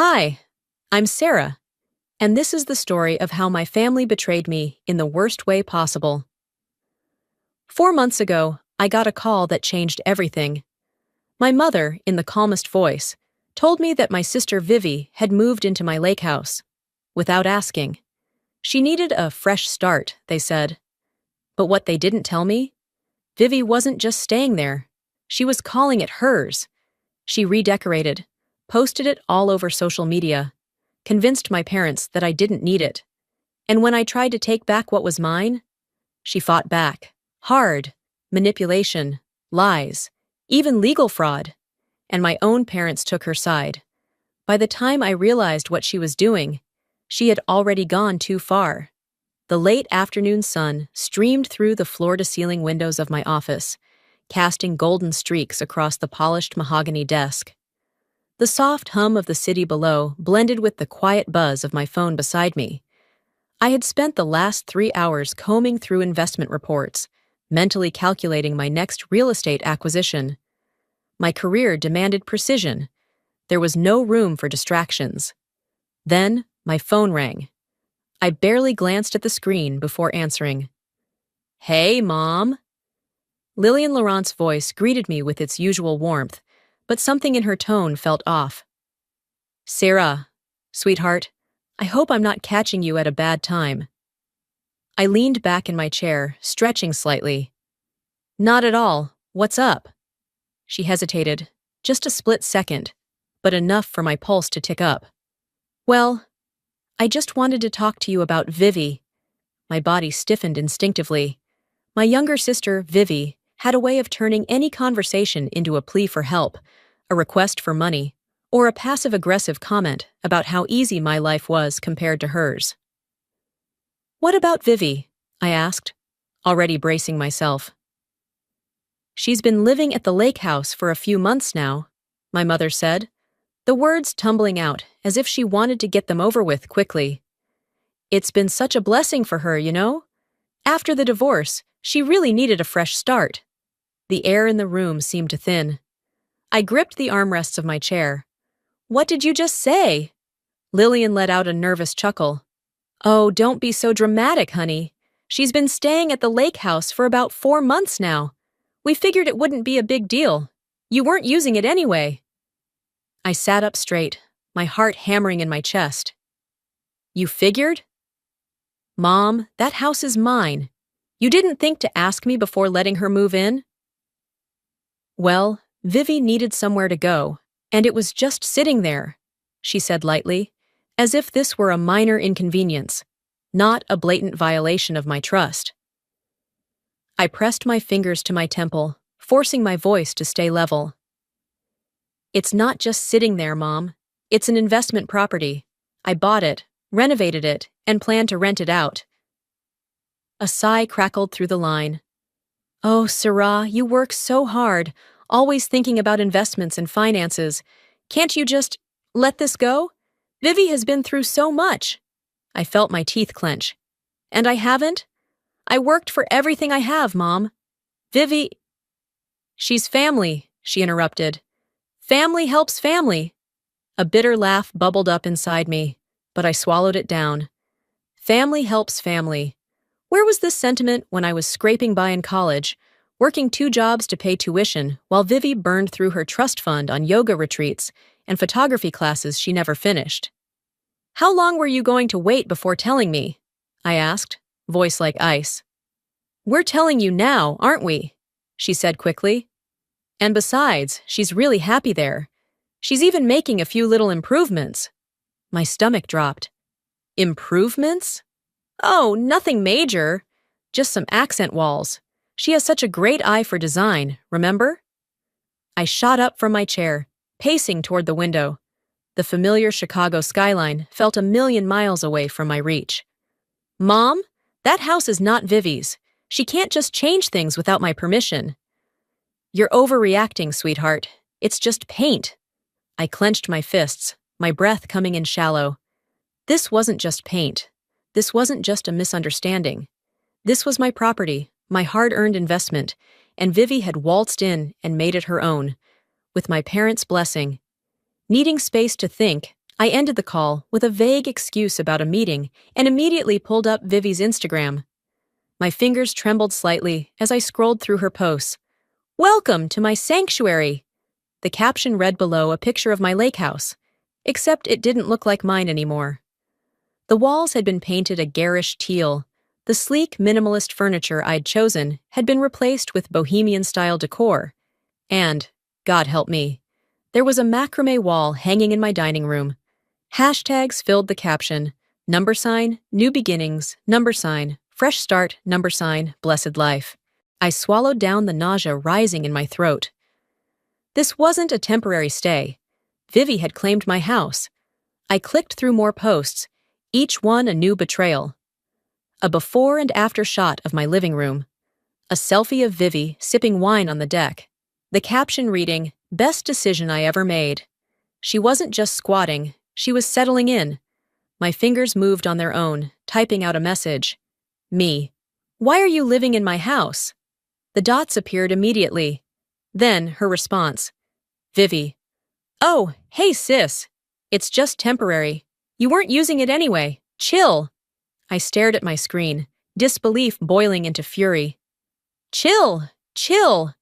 Hi, I'm Sarah, and this is the story of how my family betrayed me in the worst way possible. 4 months ago, I got a call that changed everything. My mother, in the calmest voice, told me that my sister Vivi had moved into my lake house. Without asking. She needed a fresh start, they said. But what they didn't tell me? Vivi wasn't just staying there. She was calling it hers. She redecorated, posted it all over social media, convinced my parents that I didn't need it. And when I tried to take back what was mine, she fought back. Hard. Manipulation. Lies. Even legal fraud. And my own parents took her side. By the time I realized what she was doing, she had already gone too far. The late afternoon sun streamed through the floor-to-ceiling windows of my office, casting golden streaks across the polished mahogany desk. The soft hum of the city below blended with the quiet buzz of my phone beside me. I had spent the last 3 hours combing through investment reports, mentally calculating my next real estate acquisition. My career demanded precision. There was no room for distractions. Then, my phone rang. I barely glanced at the screen before answering. "Hey, Mom." Lillian Laurent's voice greeted me with its usual warmth, but something in her tone felt off. "Sarah, sweetheart, I hope I'm not catching you at a bad time." I leaned back in my chair, stretching slightly. "Not at all. What's up?" She hesitated, just a split second, but enough for my pulse to tick up. "Well, I just wanted to talk to you about Vivi." My body stiffened instinctively. My younger sister, Vivi, had a way of turning any conversation into a plea for help, a request for money, or a passive-aggressive comment about how easy my life was compared to hers. "What about Vivi?" I asked, already bracing myself. "She's been living at the lake house for a few months now," my mother said, the words tumbling out as if she wanted to get them over with quickly. "It's been such a blessing for her, you know? After the divorce, she really needed a fresh start." The air in the room seemed to thin. I gripped the armrests of my chair. "What did you just say?" Lillian let out a nervous chuckle. "Oh, don't be so dramatic, honey. She's been staying at the lake house for about 4 months now. We figured it wouldn't be a big deal. You weren't using it anyway." I sat up straight, my heart hammering in my chest. "You figured?" "Mom, that house is mine. You didn't think to ask me before letting her move in?" "Well, Vivi needed somewhere to go, and it was just sitting there," she said lightly, as if this were a minor inconvenience, not a blatant violation of my trust. I pressed my fingers to my temple, forcing my voice to stay level. "It's not just sitting there, Mom. It's an investment property. I bought it, renovated it, and plan to rent it out." A sigh crackled through the line. "Oh, Sarah, you work so hard, always thinking about investments and finances. Can't you just let this go? Vivi has been through so much." I felt my teeth clench. "And I haven't? I worked for everything I have, Mom. Vivi—" "She's family," she interrupted. "Family helps family." A bitter laugh bubbled up inside me, but I swallowed it down. Family helps family. Where was this sentiment when I was scraping by in college, working 2 jobs to pay tuition while Vivi burned through her trust fund on yoga retreats and photography classes she never finished? "How long were you going to wait before telling me?" I asked, voice like ice. "We're telling you now, aren't we?" she said quickly. "And besides, she's really happy there. She's even making a few little improvements." My stomach dropped. "Improvements?" "Oh, nothing major. Just some accent walls. She has such a great eye for design, remember?" I shot up from my chair, pacing toward the window. The familiar Chicago skyline felt a million miles away from my reach. "Mom, that house is not Vivi's. She can't just change things without my permission." "You're overreacting, sweetheart. It's just paint." I clenched my fists, my breath coming in shallow. This wasn't just paint. This wasn't just a misunderstanding. This was my property, my hard-earned investment, and Vivi had waltzed in and made it her own, with my parents' blessing. Needing space to think, I ended the call with a vague excuse about a meeting and immediately pulled up Vivi's Instagram. My fingers trembled slightly as I scrolled through her posts. "Welcome to my sanctuary." The caption read below a picture of my lake house, except it didn't look like mine anymore. The walls had been painted a garish teal. The sleek, minimalist furniture I'd chosen had been replaced with bohemian-style decor. And, God help me, there was a macrame wall hanging in my dining room. Hashtags filled the caption: $, new beginnings, $, fresh start, $, blessed life. I swallowed down the nausea rising in my throat. This wasn't a temporary stay. Vivi had claimed my house. I clicked through more posts, each one a new betrayal. A before and after shot of my living room. A selfie of Vivi sipping wine on the deck. The caption reading, "Best decision I ever made." She wasn't just squatting, she was settling in. My fingers moved on their own, typing out a message. Me. "Why are you living in my house?" The dots appeared immediately. Then her response. Vivi. "Oh, hey sis. It's just temporary. You weren't using it anyway. Chill." I stared at my screen, disbelief boiling into fury. Chill, chill.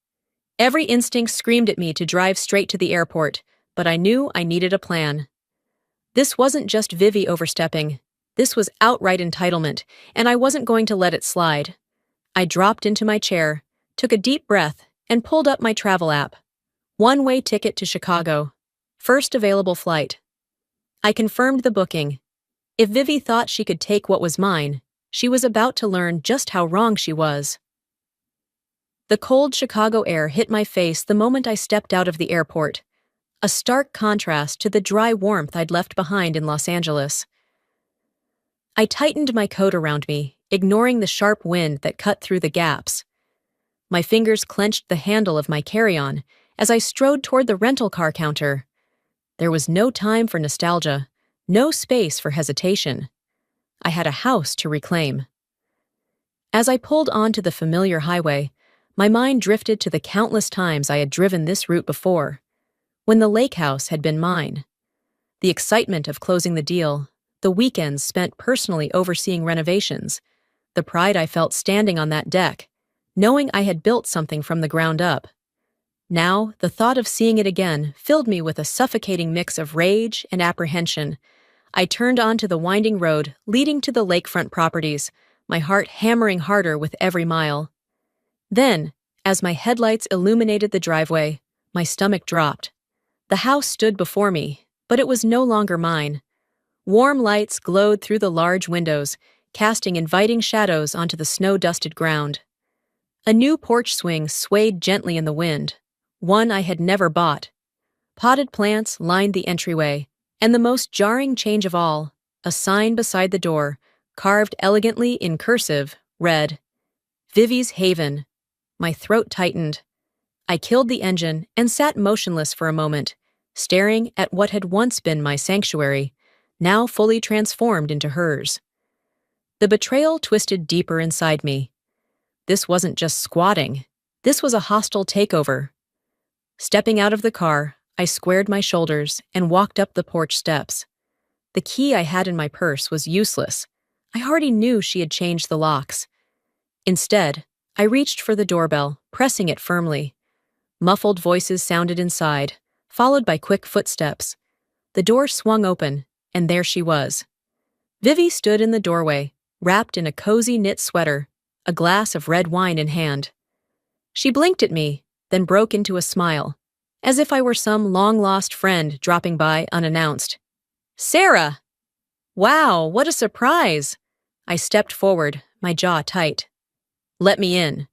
Every instinct screamed at me to drive straight to the airport, but I knew I needed a plan. This wasn't just Vivi overstepping. This was outright entitlement, and I wasn't going to let it slide. I dropped into my chair, took a deep breath, and pulled up my travel app. One-way ticket to Chicago. First available flight. I confirmed the booking. If Vivi thought she could take what was mine, she was about to learn just how wrong she was. The cold Chicago air hit my face the moment I stepped out of the airport, a stark contrast to the dry warmth I'd left behind in Los Angeles. I tightened my coat around me, ignoring the sharp wind that cut through the gaps. My fingers clenched the handle of my carry-on as I strode toward the rental car counter. There was no time for nostalgia, no space for hesitation. I had a house to reclaim. As I pulled onto the familiar highway, my mind drifted to the countless times I had driven this route before, when the lake house had been mine. The excitement of closing the deal, the weekends spent personally overseeing renovations, the pride I felt standing on that deck, knowing I had built something from the ground up. Now, the thought of seeing it again filled me with a suffocating mix of rage and apprehension. I turned onto the winding road leading to the lakefront properties, my heart hammering harder with every mile. Then, as my headlights illuminated the driveway, my stomach dropped. The house stood before me, but it was no longer mine. Warm lights glowed through the large windows, casting inviting shadows onto the snow-dusted ground. A new porch swing swayed gently in the wind, one I had never bought. Potted plants lined the entryway, and the most jarring change of all, a sign beside the door, carved elegantly in cursive, read, "Vivi's Haven." My throat tightened. I killed the engine and sat motionless for a moment, staring at what had once been my sanctuary, now fully transformed into hers. The betrayal twisted deeper inside me. This wasn't just squatting. This was a hostile takeover. Stepping out of the car, I squared my shoulders and walked up the porch steps. The key I had in my purse was useless. I already knew she had changed the locks. Instead, I reached for the doorbell, pressing it firmly. Muffled voices sounded inside, followed by quick footsteps. The door swung open, and there she was. Vivi stood in the doorway, wrapped in a cozy knit sweater, a glass of red wine in hand. She blinked at me, then broke into a smile, as if I were some long-lost friend dropping by unannounced. "Sarah!" "Wow, what a surprise!" I stepped forward, my jaw tight. "Let me in."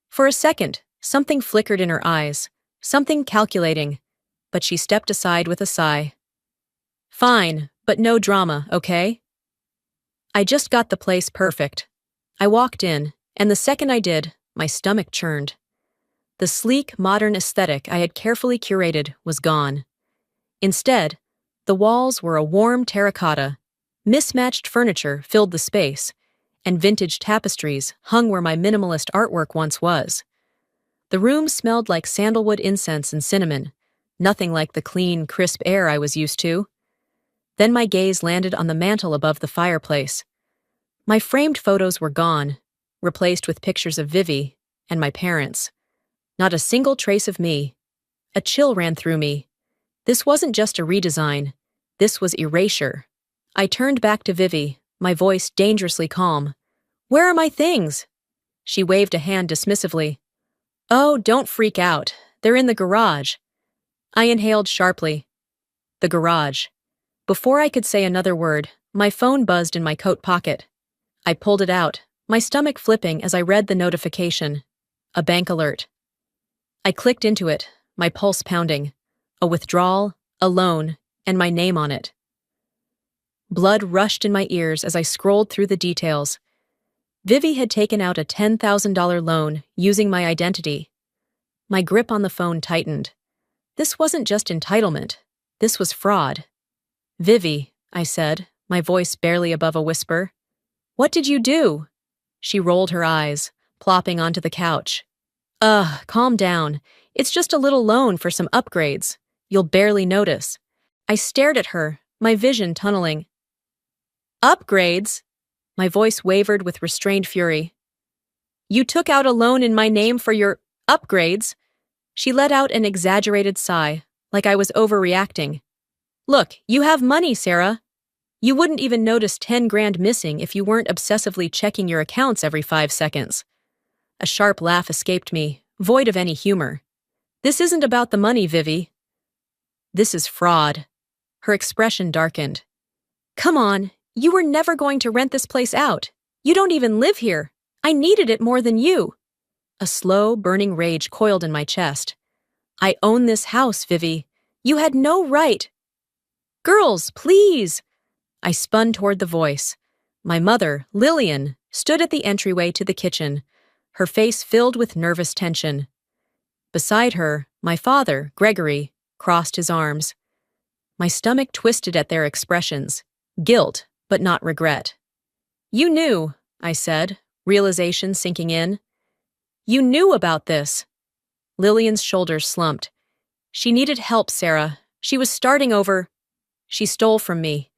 For a second, something flickered in her eyes, something calculating, but she stepped aside with a sigh. "Fine, but no drama, okay?" I just got the place perfect. I walked in, and the second I did, my stomach churned. The sleek, modern aesthetic I had carefully curated was gone. Instead, the walls were a warm terracotta, mismatched furniture filled the space, and vintage tapestries hung where my minimalist artwork once was. The room smelled like sandalwood incense and cinnamon, nothing like the clean, crisp air I was used to. Then my gaze landed on the mantel above the fireplace. My framed photos were gone, replaced with pictures of Vivi and my parents. Not a single trace of me. A chill ran through me. This wasn't just a redesign. This was erasure. I turned back to Vivi, my voice dangerously calm. "Where are my things?" She waved a hand dismissively. "Oh, don't freak out. They're in the garage." I inhaled sharply. The garage. Before I could say another word, my phone buzzed in my coat pocket. I pulled it out, my stomach flipping as I read the notification. A bank alert. I clicked into it, my pulse pounding. A withdrawal, a loan, and my name on it. Blood rushed in my ears as I scrolled through the details. Vivi had taken out a $10,000 loan using my identity. My grip on the phone tightened. This wasn't just entitlement. This was fraud. "Vivi," I said, my voice barely above a whisper. "What did you do?" She rolled her eyes, plopping onto the couch. Calm down. It's just a little loan for some upgrades. You'll barely notice." I stared at her, my vision tunneling. "Upgrades?" My voice wavered with restrained fury. "You took out a loan in my name for your upgrades?" She let out an exaggerated sigh, like I was overreacting. "Look, you have money, Sarah. You wouldn't even notice 10 grand missing if you weren't obsessively checking your accounts every 5 seconds. A sharp laugh escaped me, void of any humor. "This isn't about the money, Vivi. This is fraud." Her expression darkened. "Come on, you were never going to rent this place out. You don't even live here. I needed it more than you." A slow, burning rage coiled in my chest. "I own this house, Vivi. You had no right." "Girls, please!" I spun toward the voice. My mother, Lillian, stood at the entryway to the kitchen, her face filled with nervous tension. Beside her, my father, Gregory, crossed his arms. My stomach twisted at their expressions. Guilt, but not regret. "You knew," I said, realization sinking in. "You knew about this." Lillian's shoulders slumped. "She needed help, Sarah. She was starting over." "She stole from me."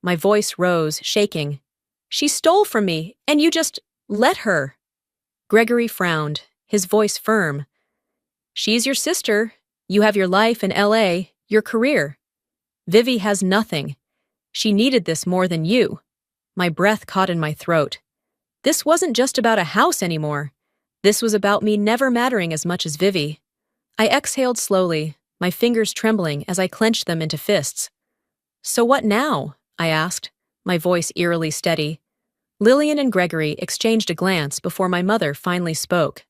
My voice rose, shaking. "She stole from me, and you just let her." Gregory frowned, his voice firm. "She's your sister. You have your life in LA, your career. Vivi has nothing. She needed this more than you." My breath caught in my throat. This wasn't just about a house anymore. This was about me never mattering as much as Vivi. I exhaled slowly, my fingers trembling as I clenched them into fists. "So what now?" I asked, my voice eerily steady. Lillian and Gregory exchanged a glance before my mother finally spoke.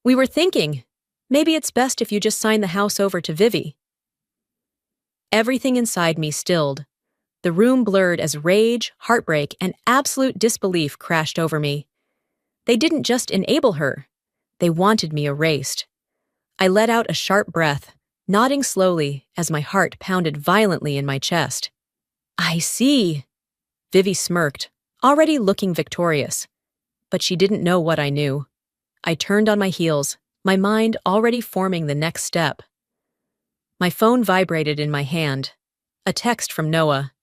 "We were thinking, maybe it's best if you just sign the house over to Vivi." Everything inside me stilled. The room blurred as rage, heartbreak, and absolute disbelief crashed over me. They didn't just enable her. They wanted me erased. I let out a sharp breath, nodding slowly as my heart pounded violently in my chest. "I see." Vivi smirked, already looking victorious. But she didn't know what I knew. I turned on my heels, my mind already forming the next step. My phone vibrated in my hand. A text from Noah.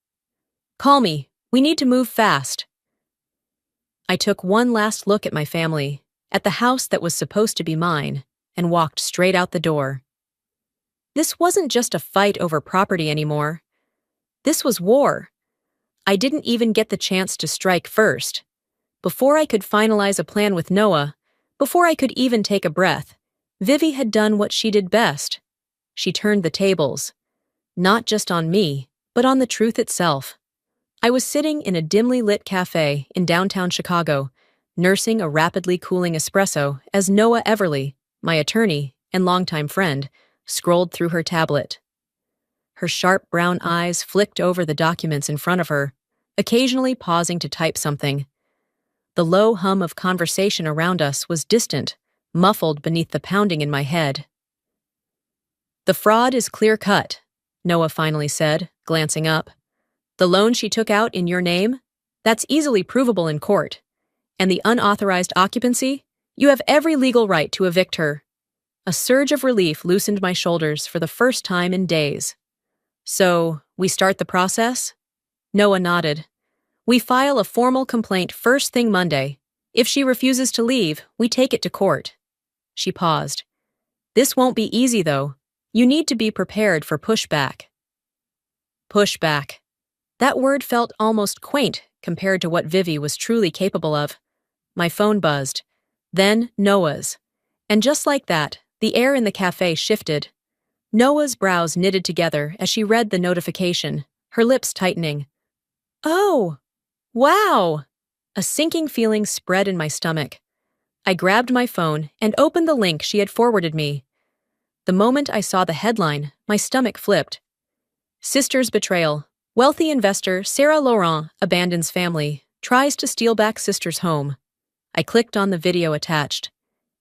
"Call me. We need to move fast." I took one last look at my family, at the house that was supposed to be mine, and walked straight out the door. This wasn't just a fight over property anymore. This was war. I didn't even get the chance to strike first. Before I could finalize a plan with Noah, before I could even take a breath, Vivi had done what she did best. She turned the tables. Not just on me, but on the truth itself. I was sitting in a dimly lit cafe in downtown Chicago, nursing a rapidly cooling espresso as Noah Everly, my attorney and longtime friend, scrolled through her tablet. Her sharp brown eyes flicked over the documents in front of her, occasionally pausing to type something. The low hum of conversation around us was distant, muffled beneath the pounding in my head. "The fraud is clear-cut," Noah finally said, glancing up. "The loan she took out in your name? That's easily provable in court. And the unauthorized occupancy? You have every legal right to evict her." A surge of relief loosened my shoulders for the first time in days. "So, We start the process? Noah nodded. We file a formal complaint first thing Monday. If she refuses to leave, we take it to court. She paused. This won't be easy, though. You need to be prepared for pushback. Pushback. That word felt almost quaint compared to what Vivi was truly capable of. My phone buzzed. Then Noah's. And just like that, the air in the cafe shifted. Noah's brows knitted together as she read the notification, her lips tightening. Oh, wow! A sinking feeling spread in my stomach. I grabbed my phone and opened the link she had forwarded me. The moment I saw the headline, my stomach flipped. Sister's betrayal. Wealthy investor Sarah Laurent abandons family, tries to steal back sister's home. I clicked on the video attached.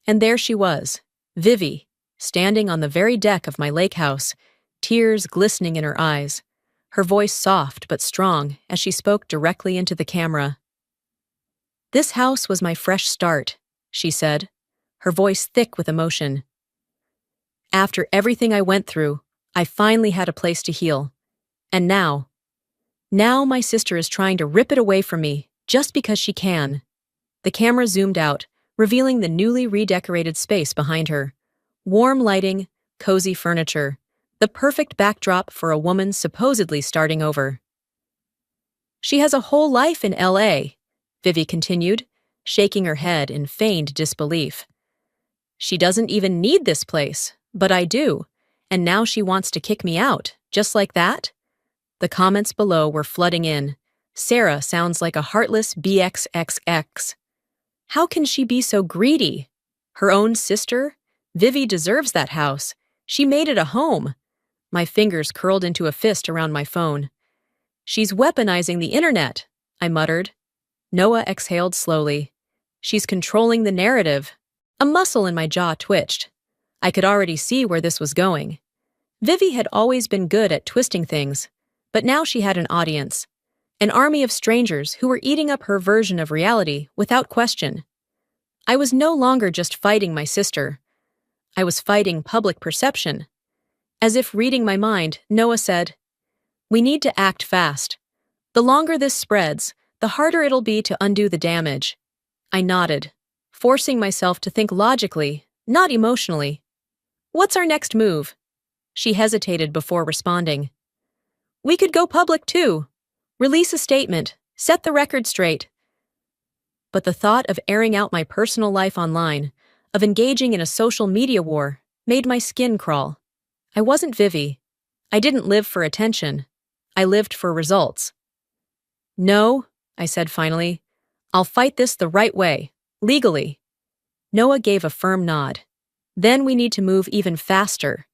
And there she was, Vivi, standing on the very deck of my lake house, tears glistening in her eyes, her voice soft but strong as she spoke directly into the camera. This house was my fresh start, she said, her voice thick with emotion. After everything I went through, I finally had a place to heal. And now my sister is trying to rip it away from me just because she can. The camera zoomed out, revealing the newly redecorated space behind her. Warm lighting, cozy furniture, the perfect backdrop for a woman supposedly starting over. She has a whole life in LA, Vivi continued, shaking her head in feigned disbelief. She doesn't even need this place, but I do, and now she wants to kick me out, just like that? The comments below were flooding in. Sarah sounds like a heartless BXXX. How can she be so greedy? Her own sister? Vivi deserves that house. She made it a home. My fingers curled into a fist around my phone. She's weaponizing the internet, I muttered. Noah exhaled slowly. She's controlling the narrative. A muscle in my jaw twitched. I could already see where this was going. Vivi had always been good at twisting things, but now she had an audience. An army of strangers who were eating up her version of reality without question. I was no longer just fighting my sister. I was fighting public perception. As if reading my mind, Noah said, "We need to act fast. The longer this spreads, the harder it'll be to undo the damage." I nodded, forcing myself to think logically, not emotionally. "What's our next move?" She hesitated before responding. "We could go public too. Release a statement, set the record straight." But the thought of airing out my personal life online, of engaging in a social media war, made my skin crawl. I wasn't Vivi. I didn't live for attention. I lived for results. "No," I said finally. "I'll fight this the right way, legally." Noah gave a firm nod. "Then we need to move even faster."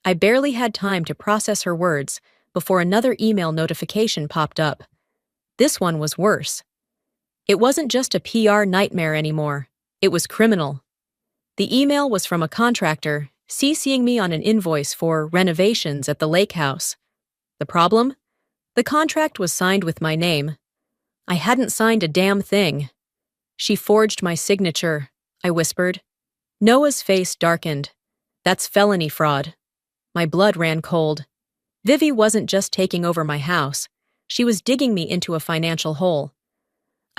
I barely had time to process her words before another email notification popped up. This one was worse. It wasn't just a PR nightmare anymore. It was criminal. The email was from a contractor CCing me on an invoice for renovations at the lake house. The problem? The contract was signed with my name. I hadn't signed a damn thing. "She forged my signature," I whispered. Noah's face darkened. "That's felony fraud." My blood ran cold. Vivi wasn't just taking over my house. She was digging me into a financial hole.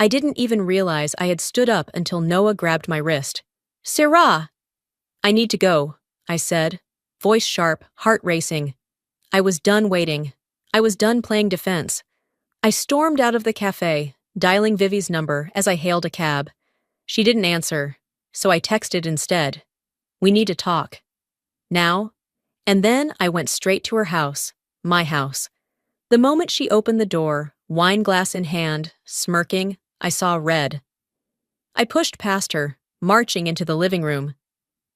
I didn't even realize I had stood up until Noah grabbed my wrist. "Sarah!" "I need to go," I said, voice sharp, heart racing. I was done waiting. I was done playing defense. I stormed out of the cafe, dialing Vivi's number as I hailed a cab. She didn't answer, so I texted instead. "We need to talk. Now?" And then I went straight to her house, my house. The moment she opened the door, wine glass in hand, smirking, I saw red. I pushed past her, marching into the living room.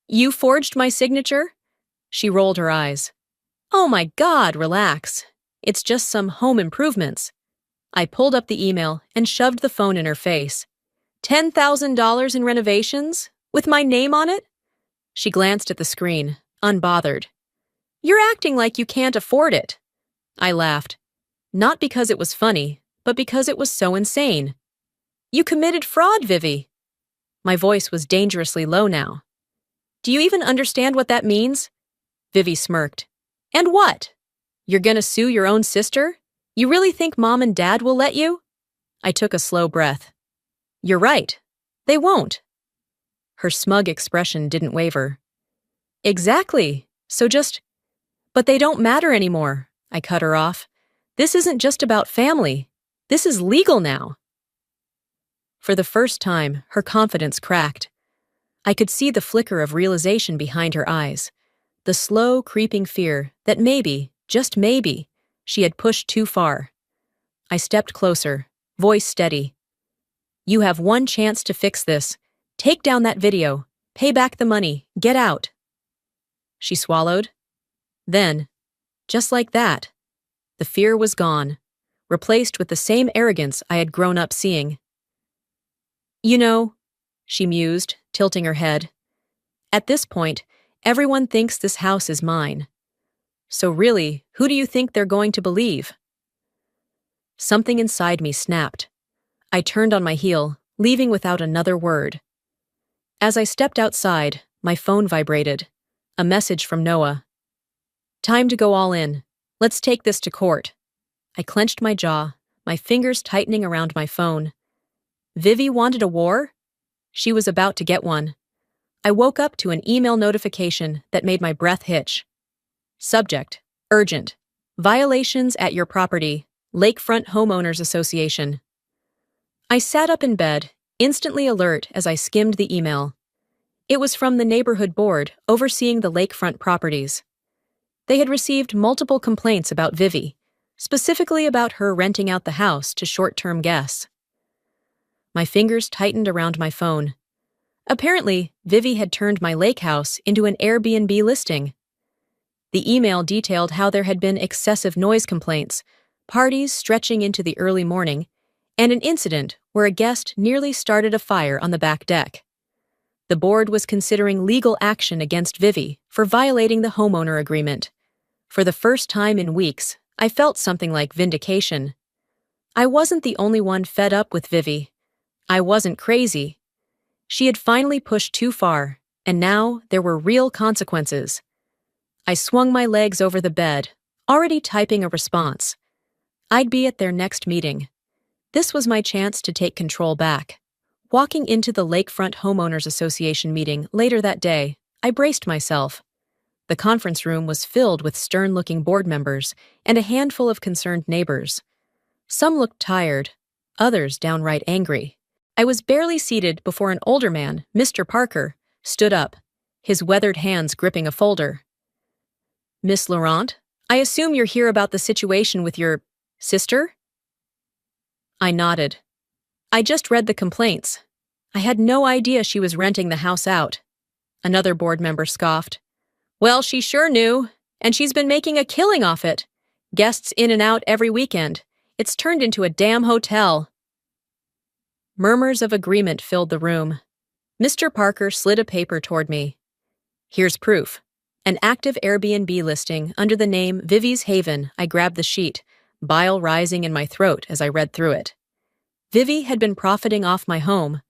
"You forged my signature?" She rolled her eyes. "Oh my God, relax. It's just some home improvements." I pulled up the email and shoved the phone in her face. $10,000 in renovations? With my name on it? She glanced at the screen, unbothered. "You're acting like you can't afford it." I laughed. Not because it was funny, but because it was so insane. "You committed fraud, Vivi." My voice was dangerously low now. "Do you even understand what that means?" Vivi smirked. "And what?" You're gonna sue your own sister? You really think Mom and Dad will let you? I took a slow breath. You're right. They won't. Her smug expression didn't waver. Exactly. But they don't matter anymore, I cut her off. This isn't just about family. This is legal now. For the first time, her confidence cracked. I could see the flicker of realization behind her eyes, the slow, creeping fear that maybe, just maybe, she had pushed too far. I stepped closer, voice steady. You have one chance to fix this. Take down that video. Pay back the money. Get out. She swallowed. Then, just like that, the fear was gone, replaced with the same arrogance I had grown up seeing. You know, she mused, tilting her head. At this point, everyone thinks this house is mine. So really, who do you think they're going to believe? Something inside me snapped. I turned on my heel, leaving without another word. As I stepped outside, my phone vibrated. A message from Noah. Time to go all in. Let's take this to court. I clenched my jaw, my fingers tightening around my phone. Vivi wanted a war? She was about to get one. I woke up to an email notification that made my breath hitch. Subject: urgent. Violations at your property. Lakefront Homeowners Association. I sat up in bed, instantly alert as I skimmed the email. It was from the neighborhood board overseeing the lakefront properties. They had received multiple complaints about Vivi, specifically about her renting out the house to short-term guests. My fingers tightened around my phone. Apparently, Vivi had turned my lake house into an Airbnb listing. The email detailed how there had been excessive noise complaints, parties stretching into the early morning, and an incident where a guest nearly started a fire on the back deck. The board was considering legal action against Vivi for violating the homeowner agreement. For the first time in weeks, I felt something like vindication. I wasn't the only one fed up with Vivi. I wasn't crazy. She had finally pushed too far, and now there were real consequences. I swung my legs over the bed, already typing a response. I'd be at their next meeting. This was my chance to take control back. Walking into the Lakefront Homeowners Association meeting later that day, I braced myself. The conference room was filled with stern-looking board members and a handful of concerned neighbors. Some looked tired, others downright angry. I was barely seated before an older man, Mr. Parker, stood up, his weathered hands gripping a folder. Miss Laurent, I assume you're here about the situation with your sister? I nodded. I just read the complaints. I had no idea she was renting the house out. Another board member scoffed. Well, she sure knew, and she's been making a killing off it. Guests in and out every weekend. It's turned into a damn hotel. Murmurs of agreement filled the room. Mr. Parker slid a paper toward me. Here's proof. An active Airbnb listing under the name Vivi's Haven. I grabbed the sheet, bile rising in my throat as I read through it. Vivi had been profiting off my home.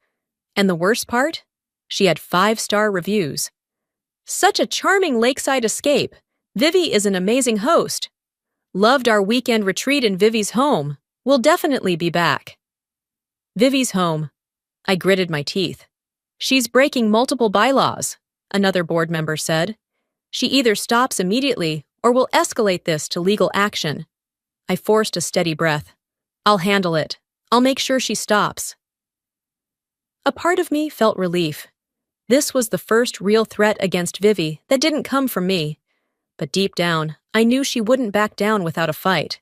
And the worst part? She had 5-star reviews. Such a charming lakeside escape. Vivi is an amazing host. Loved our weekend retreat in Vivi's home. We'll definitely be back. Vivi's home. I gritted my teeth. She's breaking multiple bylaws, another board member said. She either stops immediately or will escalate this to legal action. I forced a steady breath. I'll handle it. I'll make sure she stops. A part of me felt relief. This was the first real threat against Vivi that didn't come from me. But deep down, I knew she wouldn't back down without a fight.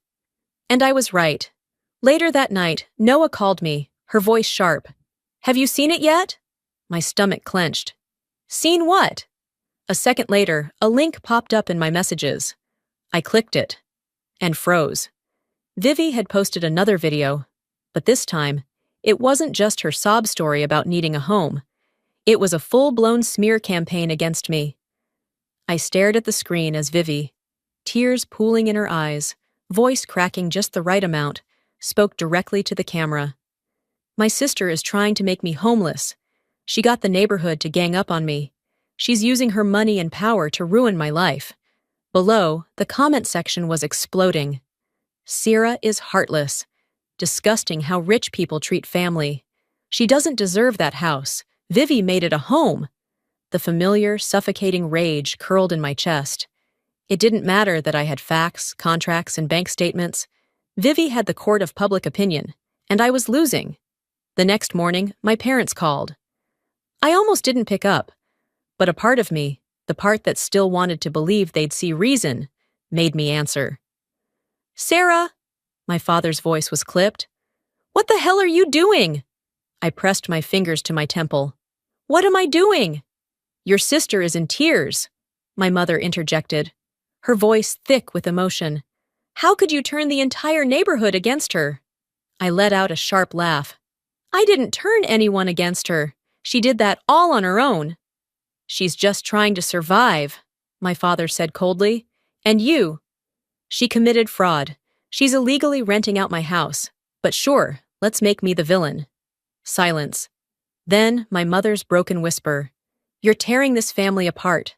And I was right. Later that night, Noah called me, her voice sharp. Have you seen it yet? My stomach clenched. Seen what? A second later, a link popped up in my messages. I clicked it and froze. Vivi had posted another video, but this time, it wasn't just her sob story about needing a home. It was a full-blown smear campaign against me. I stared at the screen as Vivi, tears pooling in her eyes, voice cracking just the right amount, spoke directly to the camera. My sister is trying to make me homeless. She got the neighborhood to gang up on me. She's using her money and power to ruin my life. Below, the comment section was exploding. Sierra is heartless. Disgusting how rich people treat family. She doesn't deserve that house. Vivi made it a home. The familiar, suffocating rage curled in my chest. It didn't matter that I had facts, contracts, and bank statements. Vivi had the court of public opinion, and I was losing. The next morning, my parents called. I almost didn't pick up, but a part of me, the part that still wanted to believe they'd see reason, made me answer. Sarah! My father's voice was clipped. What the hell are you doing? I pressed my fingers to my temple. What am I doing? Your sister is in tears, my mother interjected, her voice thick with emotion. How could you turn the entire neighborhood against her? I let out a sharp laugh. I didn't turn anyone against her. She did that all on her own. She's just trying to survive, my father said coldly. And you? She committed fraud. She's illegally renting out my house. But sure, let's make me the villain. Silence. Then my mother's broken whisper. You're tearing this family apart.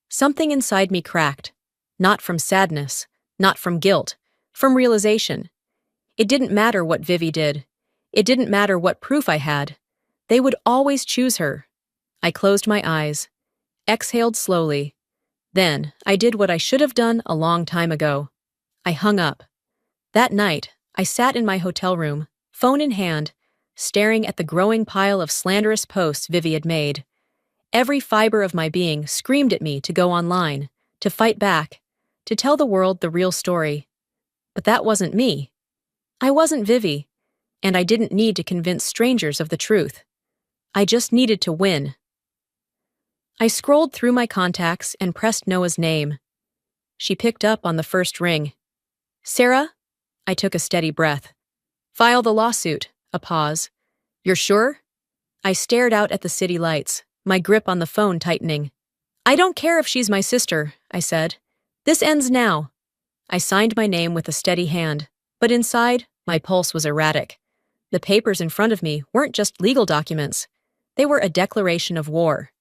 Something inside me cracked. Not from sadness, not from guilt, from realization. It didn't matter what Vivi did. It didn't matter what proof I had. They would always choose her. I closed my eyes, exhaled slowly. Then I did what I should have done a long time ago. I hung up. That night, I sat in my hotel room, phone in hand, staring at the growing pile of slanderous posts Vivi had made. Every fiber of my being screamed at me to go online, to fight back, to tell the world the real story. But that wasn't me. I wasn't Vivi, and I didn't need to convince strangers of the truth. I just needed to win. I scrolled through my contacts and pressed Noah's name. She picked up on the first ring. Sarah? I took a steady breath. File the lawsuit. A pause. You're sure? I stared out at the city lights, my grip on the phone tightening. I don't care if she's my sister, I said. This ends now. I signed my name with a steady hand, but inside, my pulse was erratic. The papers in front of me weren't just legal documents. They were a declaration of war.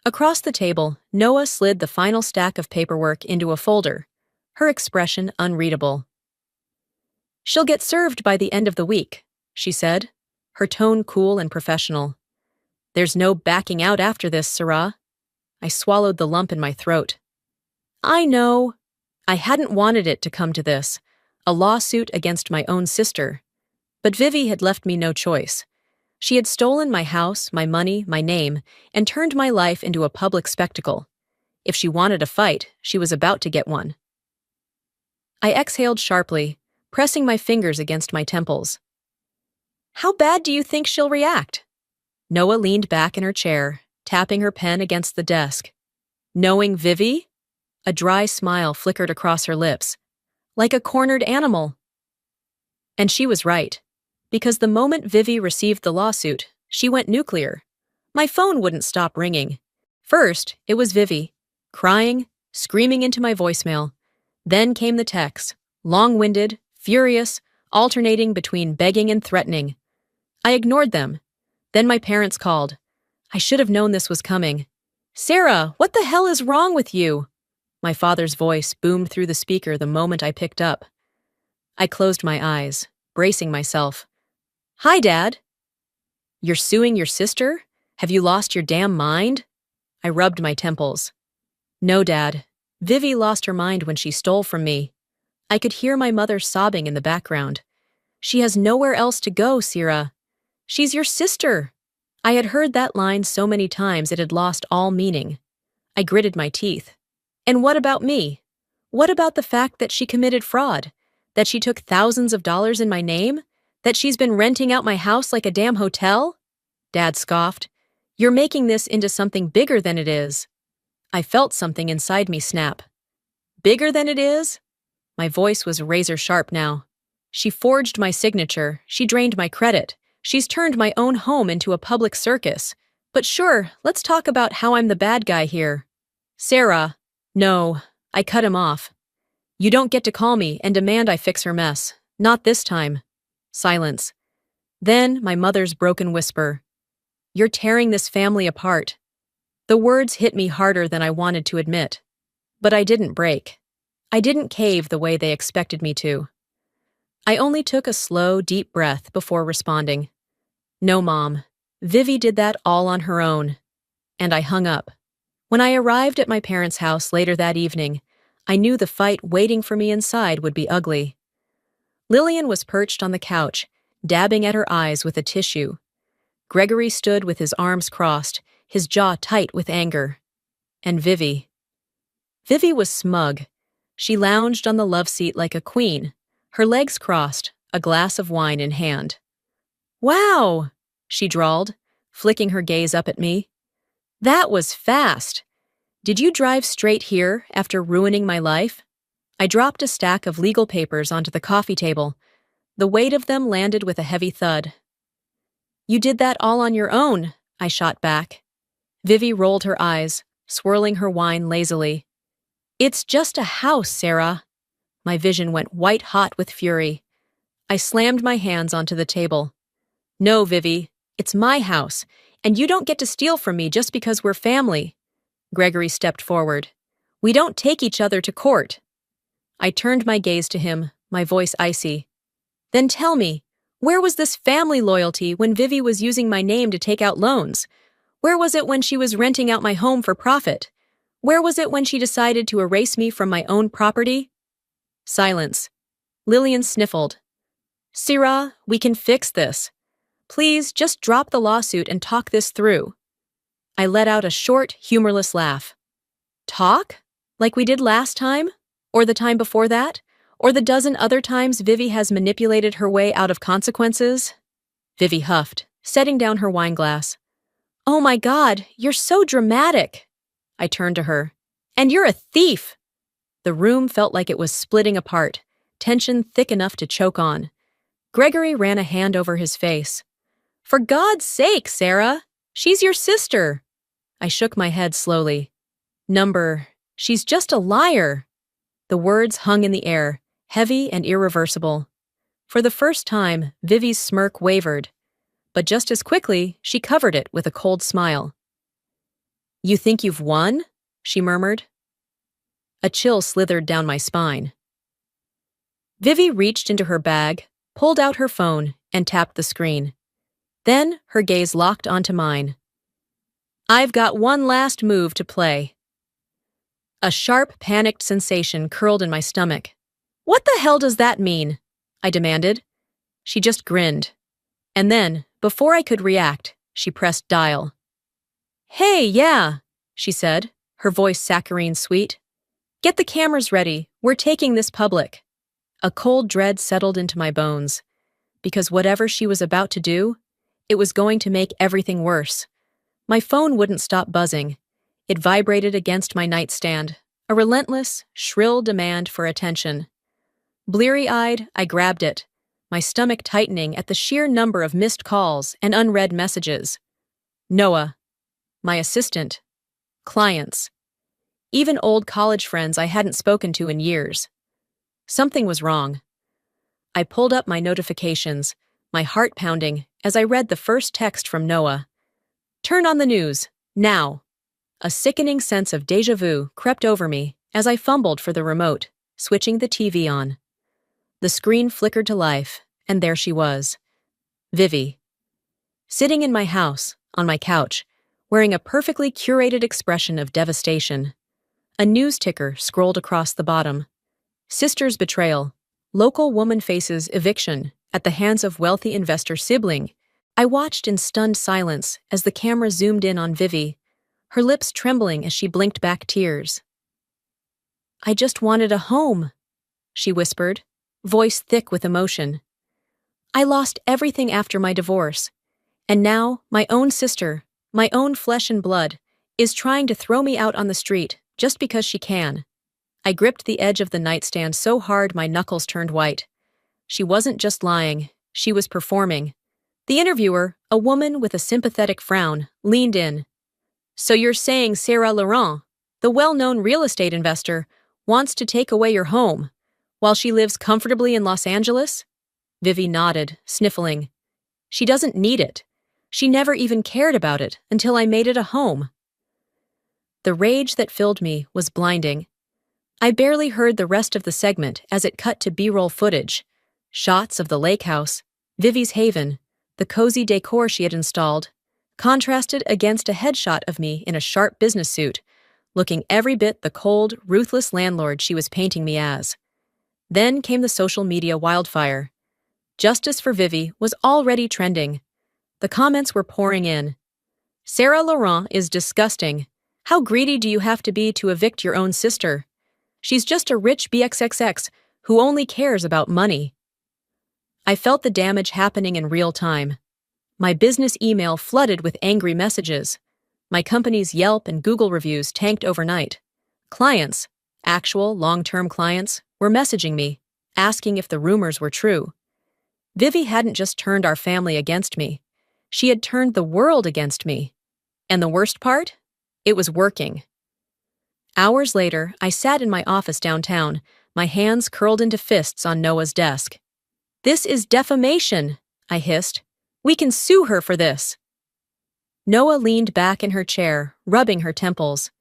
Across the table, Noah slid the final stack of paperwork into a folder, her expression unreadable. She'll get served by the end of the week, she said, her tone cool and professional. There's no backing out after this, Sarah. I swallowed the lump in my throat. I know. I hadn't wanted it to come to this, a lawsuit against my own sister. But Vivi had left me no choice. She had stolen my house, my money, my name, and turned my life into a public spectacle. If she wanted a fight, she was about to get one. I exhaled sharply, pressing my fingers against my temples. How bad do you think she'll react? Noah leaned back in her chair, tapping her pen against the desk. Knowing Vivi? A dry smile flickered across her lips, like a cornered animal. And she was right. Because the moment Vivi received the lawsuit, she went nuclear. My phone wouldn't stop ringing. First, it was Vivi, crying, screaming into my voicemail. Then came the texts, long-winded, furious, alternating between begging and threatening. I ignored them. Then my parents called. I should have known this was coming. Sarah, what the hell is wrong with you? My father's voice boomed through the speaker the moment I picked up. I closed my eyes, bracing myself. Hi, Dad. You're suing your sister? Have you lost your damn mind? I rubbed my temples. No, Dad. Vivi lost her mind when she stole from me. I could hear my mother sobbing in the background. She has nowhere else to go, Sierra. She's your sister. I had heard that line so many times it had lost all meaning. I gritted my teeth. And what about me? What about the fact that she committed fraud? That she took thousands of dollars in my name? That she's been renting out my house like a damn hotel? Dad scoffed. You're making this into something bigger than it is. I felt something inside me snap. Bigger than it is? My voice was razor sharp now. She forged my signature. She drained my credit. She's turned my own home into a public circus. But sure, let's talk about how I'm the bad guy here. Sarah. No, I cut him off. You don't get to call me and demand I fix her mess. Not this time. Silence. Then my mother's broken whisper. You're tearing this family apart. The words hit me harder than I wanted to admit. But I didn't break. I didn't cave the way they expected me to. I only took a slow, deep breath before responding. No, Mom. Vivi did that all on her own. And I hung up. When I arrived at my parents' house later that evening, I knew the fight waiting for me inside would be ugly. Lillian was perched on the couch, dabbing at her eyes with a tissue. Gregory stood with his arms crossed, his jaw tight with anger. And Vivi. Vivi was smug. She lounged on the love seat like a queen, her legs crossed, a glass of wine in hand. Wow, she drawled, flicking her gaze up at me. That was fast. Did you drive straight here after ruining my life? I dropped a stack of legal papers onto the coffee table. The weight of them landed with a heavy thud. You did that all on your own, I shot back. Vivi rolled her eyes, swirling her wine lazily. It's just a house, Sarah. My vision went white-hot with fury. I slammed my hands onto the table. No, Vivi, it's my house, and you don't get to steal from me just because we're family. Gregory stepped forward. We don't take each other to court. I turned my gaze to him, my voice icy. Then tell me, where was this family loyalty when Vivi was using my name to take out loans? Where was it when she was renting out my home for profit? Where was it when she decided to erase me from my own property? Silence. Lillian sniffled. Syrah, we can fix this. Please, just drop the lawsuit and talk this through. I let out a short, humorless laugh. Talk? Like we did last time? Or the time before that? Or the dozen other times Vivi has manipulated her way out of consequences? Vivi huffed, setting down her wineglass. Oh my God, you're so dramatic. I turned to her. And you're a thief. The room felt like it was splitting apart, tension thick enough to choke on. Gregory ran a hand over his face. For God's sake, Sarah! She's your sister! I shook my head slowly. She's just a liar. The words hung in the air, heavy and irreversible. For the first time, Vivi's smirk wavered, but just as quickly, she covered it with a cold smile. You think you've won? She murmured. A chill slithered down my spine. Vivi reached into her bag, pulled out her phone, and tapped the screen. Then her gaze locked onto mine. I've got one last move to play. A sharp, panicked sensation curled in my stomach. What the hell does that mean? I demanded. She just grinned. And then, before I could react, she pressed dial. Hey, yeah, she said, her voice saccharine sweet. Get the cameras ready. We're taking this public. A cold dread settled into my bones. Because whatever she was about to do, it was going to make everything worse. My phone wouldn't stop buzzing. It vibrated against my nightstand, a relentless, shrill demand for attention. Bleary-eyed, I grabbed it, my stomach tightening at the sheer number of missed calls and unread messages. Noah, my assistant, clients, even old college friends I hadn't spoken to in years. Something was wrong. I pulled up my notifications, my heart pounding, as I read the first text from Noah. Turn on the news, now. A sickening sense of déjà vu crept over me as I fumbled for the remote, switching the TV on. The screen flickered to life, and there she was. Vivi. Sitting in my house, on my couch, wearing a perfectly curated expression of devastation. A news ticker scrolled across the bottom. Sister's betrayal. Local woman faces eviction at the hands of wealthy investor sibling. I watched in stunned silence as the camera zoomed in on Vivi, her lips trembling as she blinked back tears. I just wanted a home, she whispered, voice thick with emotion. I lost everything after my divorce, and now my own sister, my own flesh and blood, is trying to throw me out on the street just because she can. I gripped the edge of the nightstand so hard my knuckles turned white. She wasn't just lying, she was performing. The interviewer, a woman with a sympathetic frown, leaned in. So you're saying Sarah Laurent, the well-known real estate investor, wants to take away your home, while she lives comfortably in Los Angeles? Vivi nodded, sniffling. She doesn't need it. She never even cared about it until I made it a home. The rage that filled me was blinding. I barely heard the rest of the segment as it cut to B-roll footage. Shots of the lake house, Vivi's haven, the cozy decor she had installed, contrasted against a headshot of me in a sharp business suit, looking every bit the cold, ruthless landlord she was painting me as. Then came the social media wildfire. Justice for Vivi was already trending. The comments were pouring in. Sarah Laurent is disgusting. How greedy do you have to be to evict your own sister? She's just a rich BXXX who only cares about money. I felt the damage happening in real time. My business email flooded with angry messages. My company's Yelp and Google reviews tanked overnight. Clients, actual long-term clients, were messaging me, asking if the rumors were true. Vivi hadn't just turned our family against me. She had turned the world against me. And the worst part? It was working. Hours later, I sat in my office downtown, my hands curled into fists on Noah's desk. "This is defamation," I hissed. "We can sue her for this." Noah leaned back in her chair, rubbing her temples.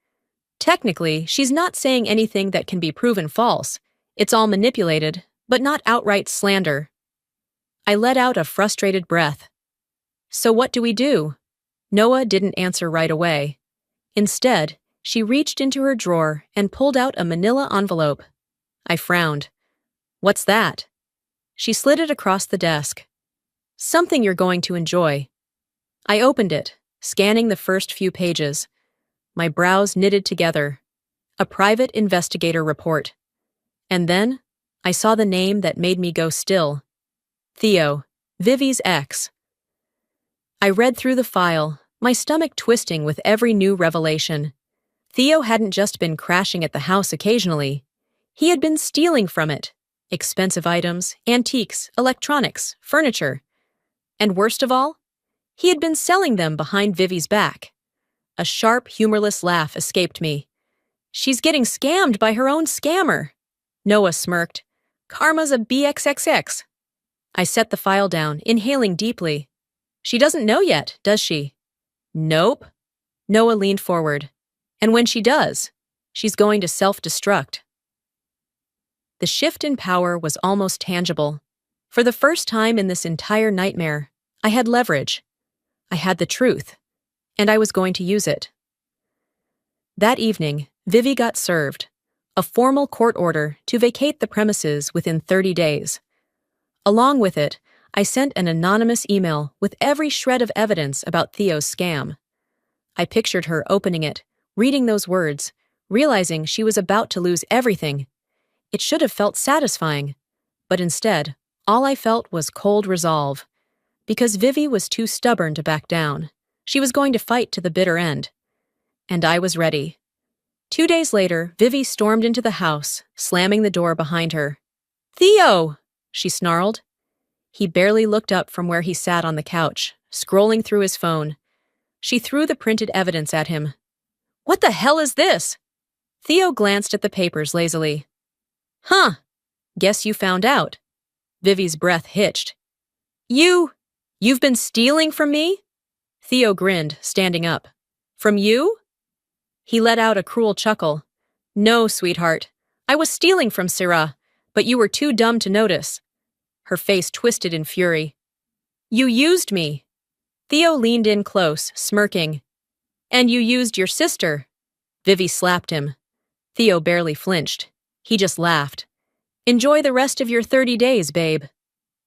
"Technically, she's not saying anything that can be proven false. It's all manipulated, but not outright slander." I let out a frustrated breath. "So what do we do?" Noah didn't answer right away. Instead, she reached into her drawer and pulled out a manila envelope. I frowned. "What's that?" She slid it across the desk. "Something you're going to enjoy." I opened it, scanning the first few pages. My brows knitted together. A private investigator report. And then, I saw the name that made me go still. Theo, Vivi's ex. I read through the file, my stomach twisting with every new revelation. Theo hadn't just been crashing at the house occasionally. He had been stealing from it. Expensive items, antiques, electronics, furniture. And worst of all, he had been selling them behind Vivi's back. A sharp, humorless laugh escaped me. "She's getting scammed by her own scammer." Noah smirked. "Karma's a BXXX." I set the file down, inhaling deeply. "She doesn't know yet, does she?" "Nope." Noah leaned forward. "And when she does, she's going to self-destruct." The shift in power was almost tangible. For the first time in this entire nightmare, I had leverage. I had the truth, and I was going to use it. That evening, Vivi got served, a formal court order to vacate the premises within 30 days. Along with it, I sent an anonymous email with every shred of evidence about Theo's scam. I pictured her opening it, reading those words, realizing she was about to lose everything. It should have felt satisfying, but instead, all I felt was cold resolve. Because Vivi was too stubborn to back down. She was going to fight to the bitter end. And I was ready. 2 days later, Vivi stormed into the house, slamming the door behind her. "Theo!" she snarled. He barely looked up from where he sat on the couch, scrolling through his phone. She threw the printed evidence at him. "What the hell is this?" Theo glanced at the papers lazily. "Huh, guess you found out." Vivi's breath hitched. You've been stealing from me?" Theo grinned, standing up. "From you?" He let out a cruel chuckle. "No, sweetheart. I was stealing from Sarah, but you were too dumb to notice." Her face twisted in fury. "You used me." Theo leaned in close, smirking. "And you used your sister." Vivi slapped him. Theo barely flinched. He just laughed. "Enjoy the rest of your 30 days, babe."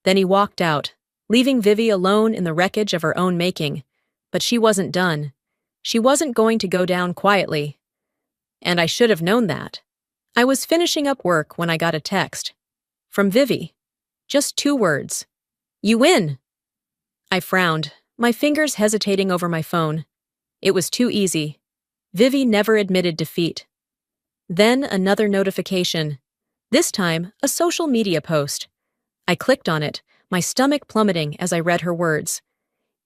Then he walked out, leaving Vivi alone in the wreckage of her own making. But she wasn't done. She wasn't going to go down quietly. And I should have known that. I was finishing up work when I got a text. From Vivi. Just 2 words. "You win." I frowned, my fingers hesitating over my phone. It was too easy. Vivi never admitted defeat. Then another notification. This time, a social media post. I clicked on it, my stomach plummeting as I read her words.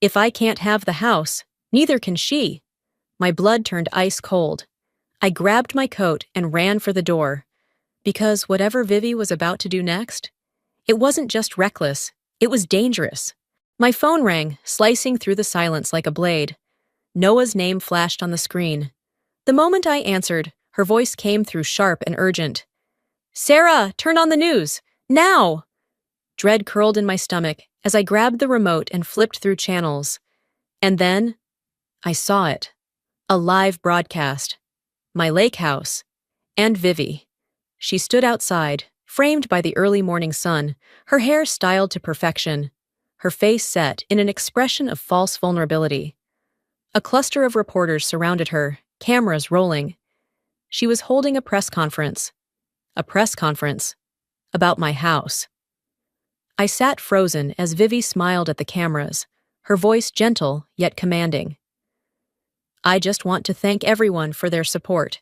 "If I can't have the house, neither can she." My blood turned ice cold. I grabbed my coat and ran for the door. Because whatever Vivi was about to do next, it wasn't just reckless, it was dangerous. My phone rang, slicing through the silence like a blade. Noah's name flashed on the screen. The moment I answered, Her voice came through sharp and urgent. "Sarah, turn on the news! Now!" Dread curled in my stomach as I grabbed the remote and flipped through channels. And then, I saw it. A live broadcast. My lake house. And Vivi. She stood outside, framed by the early morning sun, her hair styled to perfection, her face set in an expression of false vulnerability. A cluster of reporters surrounded her, cameras rolling. She was holding a press conference. A press conference. About my house. I sat frozen as Vivi smiled at the cameras, her voice gentle yet commanding. "I just want to thank everyone for their support.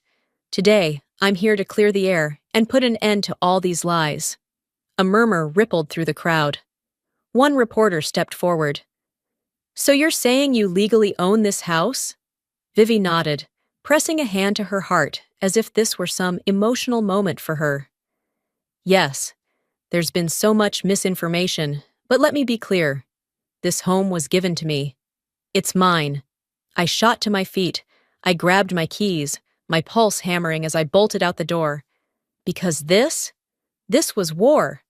Today, I'm here to clear the air and put an end to all these lies." A murmur rippled through the crowd. One reporter stepped forward. "So you're saying you legally own this house?" Vivi nodded, pressing a hand to her heart as if this were some emotional moment for her. "Yes, there's been so much misinformation, but let me be clear. This home was given to me. It's mine." I shot to my feet. I grabbed my keys, my pulse hammering as I bolted out the door. Because this was war.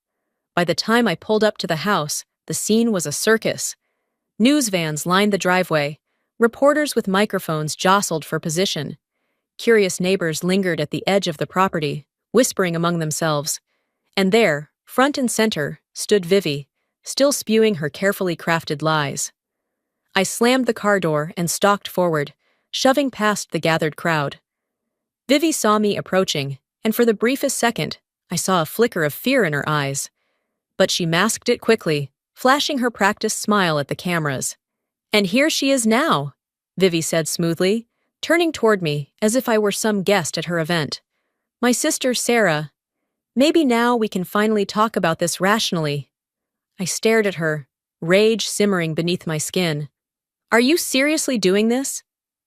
By the time I pulled up to the house, the scene was a circus. News vans lined the driveway. Reporters with microphones jostled for position. Curious neighbors lingered at the edge of the property, whispering among themselves. And there, front and center, stood Vivi, still spewing her carefully crafted lies. I slammed the car door and stalked forward, shoving past the gathered crowd. Vivi saw me approaching, and for the briefest second, I saw a flicker of fear in her eyes. But she masked it quickly, flashing her practiced smile at the cameras. "And here she is now," Vivi said smoothly, turning toward me as if I were some guest at her event. "My sister Sarah. Maybe now we can finally talk about this rationally." I stared at her, rage simmering beneath my skin. "Are you seriously doing this?"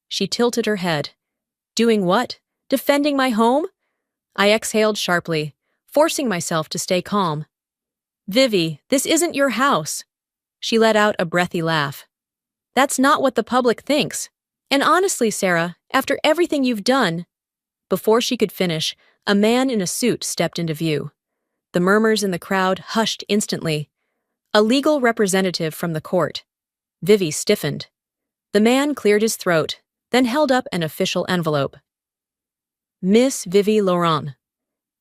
She tilted her head. "Doing what? Defending my home?" I exhaled sharply, forcing myself to stay calm. "Vivi, this isn't your house." She let out a breathy laugh. "That's not what the public thinks. And honestly, Sarah, after everything you've done—" Before she could finish, a man in a suit stepped into view. The murmurs in the crowd hushed instantly. A legal representative from the court. Vivi stiffened. The man cleared his throat, then held up an official envelope. "Miss Vivi Laurent,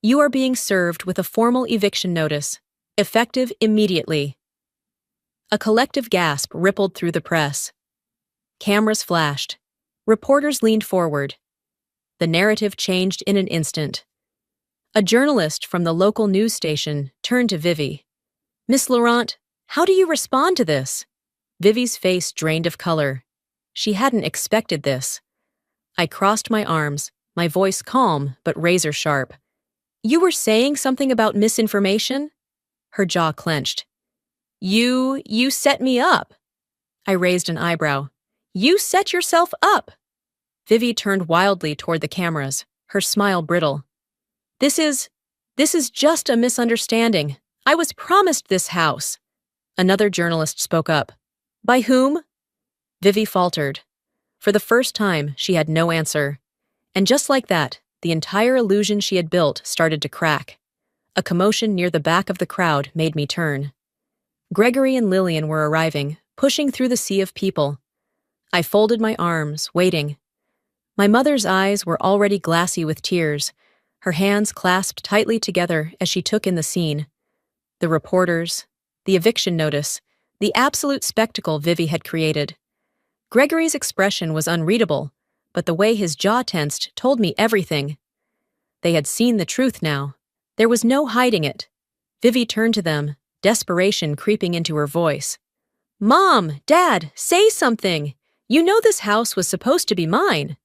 you are being served with a formal eviction notice, effective immediately." A collective gasp rippled through the press. Cameras flashed. Reporters leaned forward. The narrative changed in an instant. A journalist from the local news station turned to Vivi. "Miss Laurent, how do you respond to this?" Vivi's face drained of color. She hadn't expected this. I crossed my arms, my voice calm but razor sharp. "You were saying something about misinformation?" Her jaw clenched. You set me up." I raised an eyebrow. "You set yourself up." Vivi turned wildly toward the cameras, her smile brittle. This is just a misunderstanding. I was promised this house." Another journalist spoke up. "By whom?" Vivi faltered. For the first time, she had no answer. And just like that, the entire illusion she had built started to crack. A commotion near the back of the crowd made me turn. Gregory and Lillian were arriving, pushing through the sea of people. I folded my arms, waiting. My mother's eyes were already glassy with tears, her hands clasped tightly together as she took in the scene. The reporters, the eviction notice, the absolute spectacle Vivi had created. Gregory's expression was unreadable, but the way his jaw tensed told me everything. They had seen the truth now. There was no hiding it. Vivi turned to them, desperation creeping into her voice. "Mom, Dad, say something! You know this house was supposed to be mine."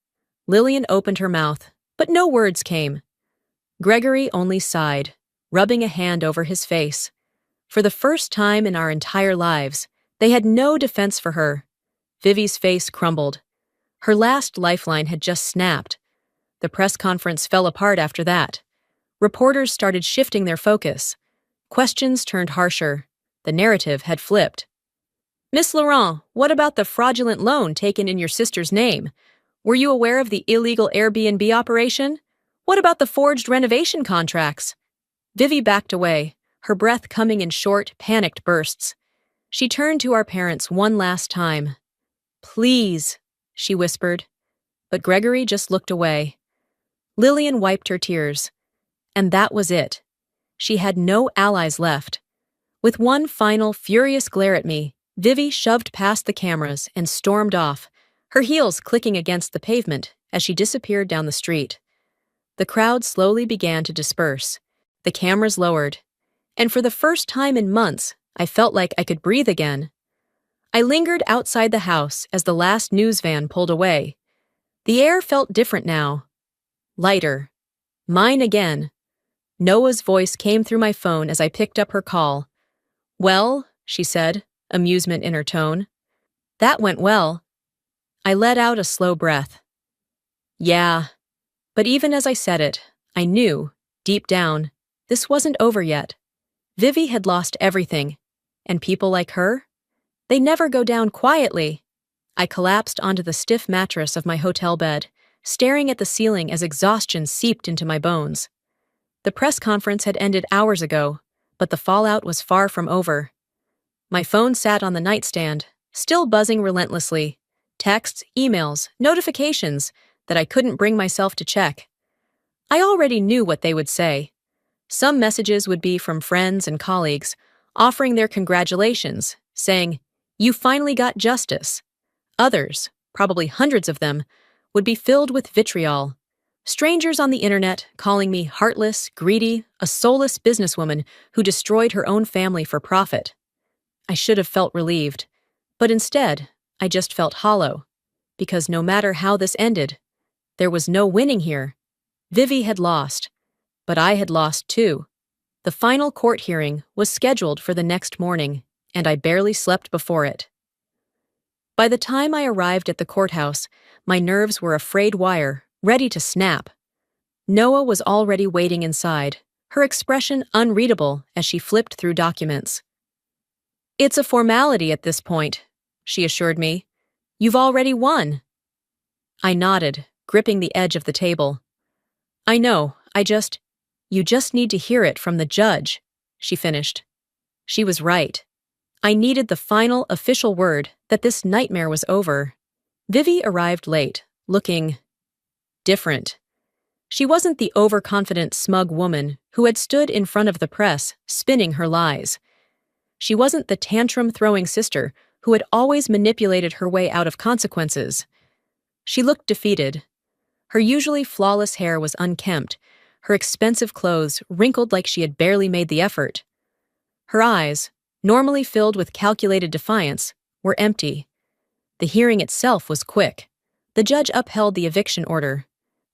Lillian opened her mouth, but no words came. Gregory only sighed, rubbing a hand over his face. For the first time in our entire lives, they had no defense for her. Vivi's face crumbled. Her last lifeline had just snapped. The press conference fell apart after that. Reporters started shifting their focus. Questions turned harsher. The narrative had flipped. "Miss Laurent, what about the fraudulent loan taken in your sister's name? Were you aware of the illegal Airbnb operation? What about the forged renovation contracts? Vivi backed away, her breath coming in short, panicked bursts. She turned to our parents one last time. Please, she whispered. But Gregory just looked away. Lillian wiped her tears. And that was it. She had no allies left. With one final, furious glare at me, Vivi shoved past the cameras and stormed off, her heels clicking against the pavement as she disappeared down the street. The crowd slowly began to disperse. The cameras lowered. And for the first time in months, I felt like I could breathe again. I lingered outside the house as the last news van pulled away. The air felt different now. Lighter. Mine again. Noah's voice came through my phone as I picked up her call. Well, she said, amusement in her tone. That went well. I let out a slow breath. Yeah. But even as I said it, I knew, deep down, this wasn't over yet. Vivi had lost everything. And people like her? They never go down quietly. I collapsed onto the stiff mattress of my hotel bed, staring at the ceiling as exhaustion seeped into my bones. The press conference had ended hours ago, but the fallout was far from over. My phone sat on the nightstand, still buzzing relentlessly. Texts, emails, notifications that I couldn't bring myself to check. I already knew what they would say. Some messages would be from friends and colleagues, offering their congratulations, saying, "You finally got justice." Others, probably hundreds of them, would be filled with vitriol. Strangers on the internet calling me heartless, greedy, a soulless businesswoman who destroyed her own family for profit. I should have felt relieved, but instead, I just felt hollow, because no matter how this ended, there was no winning here. Vivi had lost, but I had lost too. The final court hearing was scheduled for the next morning, and I barely slept before it. By the time I arrived at the courthouse, my nerves were a frayed wire, ready to snap. Noah was already waiting inside, her expression unreadable as she flipped through documents. "It's a formality at this point," she assured me. "You've already won." I nodded, gripping the edge of the table. "I know, you just need to hear it from the judge," she finished. She was right. I needed the final official word that this nightmare was over. Vivi arrived late, looking different. She wasn't the overconfident, smug woman who had stood in front of the press, spinning her lies. She wasn't the tantrum-throwing sister who had always manipulated her way out of consequences. She looked defeated. Her usually flawless hair was unkempt, her expensive clothes wrinkled like she had barely made the effort. Her eyes, normally filled with calculated defiance, were empty. The hearing itself was quick. The judge upheld the eviction order.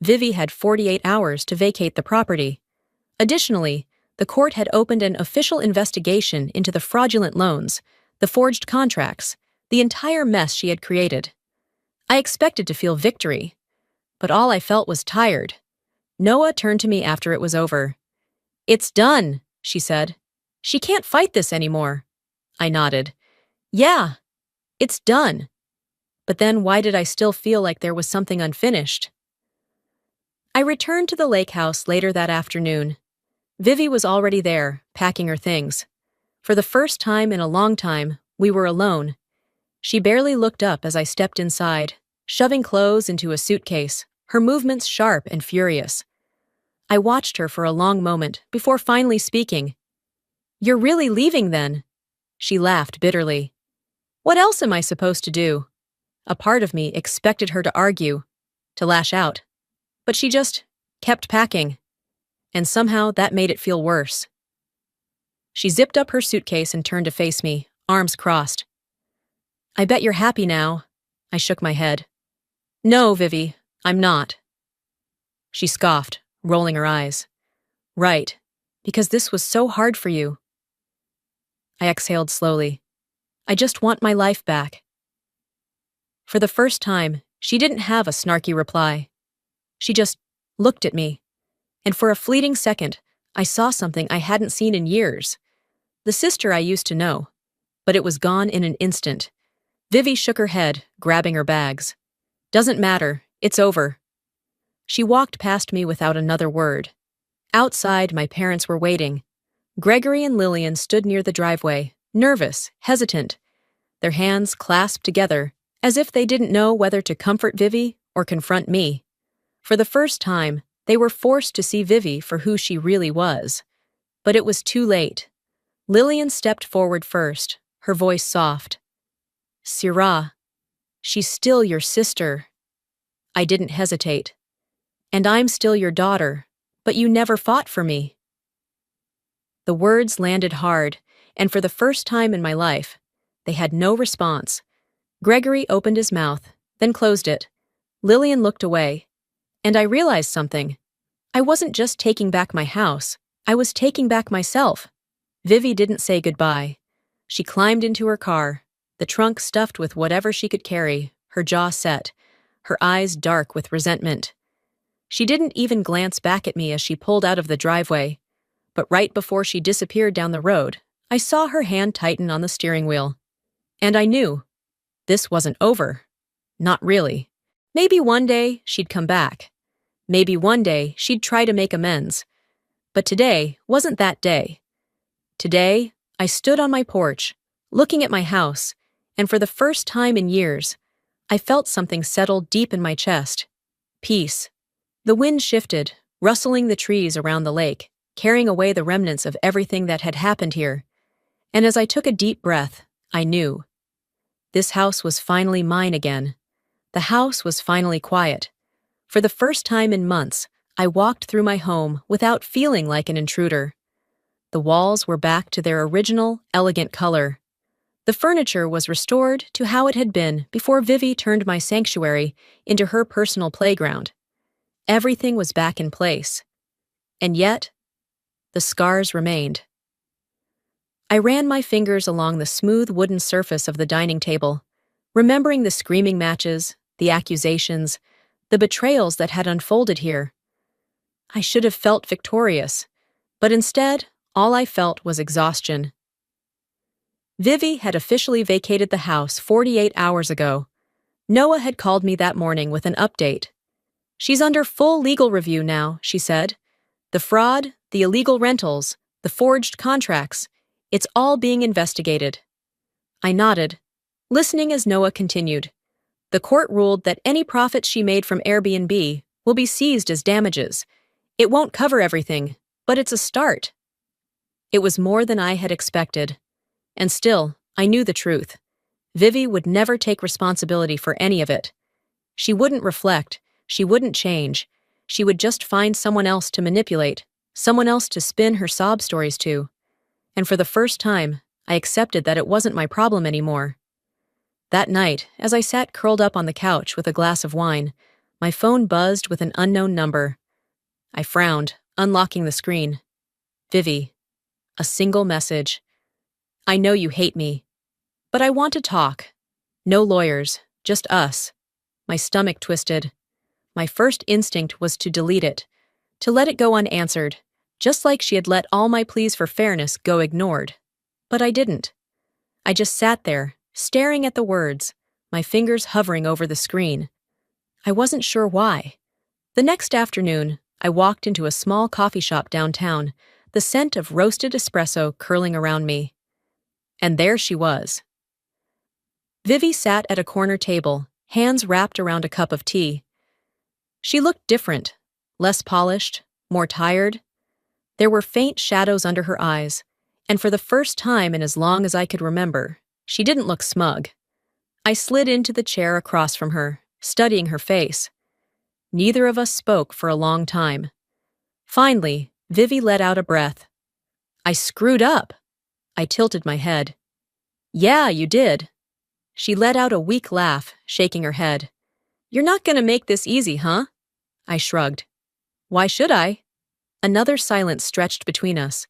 Vivi had 48 hours to vacate the property. Additionally, the court had opened an official investigation into the fraudulent loans, the forged contracts, the entire mess she had created. I expected to feel victory, but all I felt was tired. Noah turned to me after it was over. "It's done," she said. "She can't fight this anymore." I nodded. "Yeah, it's done." But then why did I still feel like there was something unfinished? I returned to the lake house later that afternoon. Vivi was already there, packing her things. For the first time in a long time, we were alone. She barely looked up as I stepped inside, shoving clothes into a suitcase, her movements sharp and furious. I watched her for a long moment before finally speaking. "You're really leaving then?" She laughed bitterly. "What else am I supposed to do?" A part of me expected her to argue, to lash out. But she just kept packing. And somehow that made it feel worse. She zipped up her suitcase and turned to face me, arms crossed. "I bet you're happy now." I shook my head. "No, Vivi, I'm not." She scoffed, rolling her eyes. "Right, because this was so hard for you." I exhaled slowly. "I just want my life back." For the first time, she didn't have a snarky reply. She just looked at me, and for a fleeting second, I saw something I hadn't seen in years. The sister I used to know, but it was gone in an instant. Vivi shook her head, grabbing her bags. "Doesn't matter, it's over." She walked past me without another word. Outside, my parents were waiting. Gregory and Lillian stood near the driveway, nervous, hesitant, their hands clasped together, as if they didn't know whether to comfort Vivi or confront me. For the first time, they were forced to see Vivi for who she really was. But it was too late. Lillian stepped forward first, her voice soft. "Syrah, she's still your sister." I didn't hesitate. "And I'm still your daughter, but you never fought for me." The words landed hard, and for the first time in my life, they had no response. Gregory opened his mouth, then closed it. Lillian looked away. And I realized something. I wasn't just taking back my house, I was taking back myself. Vivi didn't say goodbye. She climbed into her car, the trunk stuffed with whatever she could carry, her jaw set, her eyes dark with resentment. She didn't even glance back at me as she pulled out of the driveway. But right before she disappeared down the road, I saw her hand tighten on the steering wheel. And I knew. This wasn't over. Not really. Maybe one day she'd come back. Maybe one day she'd try to make amends. But today wasn't that day. Today, I stood on my porch, looking at my house, and for the first time in years, I felt something settle deep in my chest. Peace. The wind shifted, rustling the trees around the lake, carrying away the remnants of everything that had happened here. And as I took a deep breath, I knew. This house was finally mine again. The house was finally quiet. For the first time in months, I walked through my home without feeling like an intruder. The walls were back to their original, elegant color. The furniture was restored to how it had been before Vivi turned my sanctuary into her personal playground. Everything was back in place. And yet, the scars remained. I ran my fingers along the smooth wooden surface of the dining table, remembering the screaming matches, the accusations, the betrayals that had unfolded here. I should have felt victorious, but instead, all I felt was exhaustion. Vivi had officially vacated the house 48 hours ago. Noah had called me that morning with an update. "She's under full legal review now," she said. "The fraud, the illegal rentals, the forged contracts, it's all being investigated." I nodded, listening as Noah continued. "The court ruled that any profits she made from Airbnb will be seized as damages. It won't cover everything, but it's a start." It was more than I had expected. And still, I knew the truth. Vivi would never take responsibility for any of it. She wouldn't reflect, she wouldn't change. She would just find someone else to manipulate, someone else to spin her sob stories to. And for the first time, I accepted that it wasn't my problem anymore. That night, as I sat curled up on the couch with a glass of wine, my phone buzzed with an unknown number. I frowned, unlocking the screen. Vivi. A single message. "I know you hate me, but I want to talk. No lawyers, just us." My stomach twisted. My first instinct was to delete it, to let it go unanswered, just like she had let all my pleas for fairness go ignored. But I didn't. I just sat there, staring at the words, my fingers hovering over the screen. I wasn't sure why. The next afternoon, I walked into a small coffee shop downtown, the scent of roasted espresso curling around me. And there she was. Vivi sat at a corner table, hands wrapped around a cup of tea. She looked different, less polished, more tired. There were faint shadows under her eyes, and for the first time in as long as I could remember, she didn't look smug. I slid into the chair across from her, studying her face. Neither of us spoke for a long time. Finally, Vivi let out a breath. "I screwed up." I tilted my head. "Yeah, you did." She let out a weak laugh, shaking her head. "You're not going to make this easy, huh?" I shrugged. "Why should I?" Another silence stretched between us.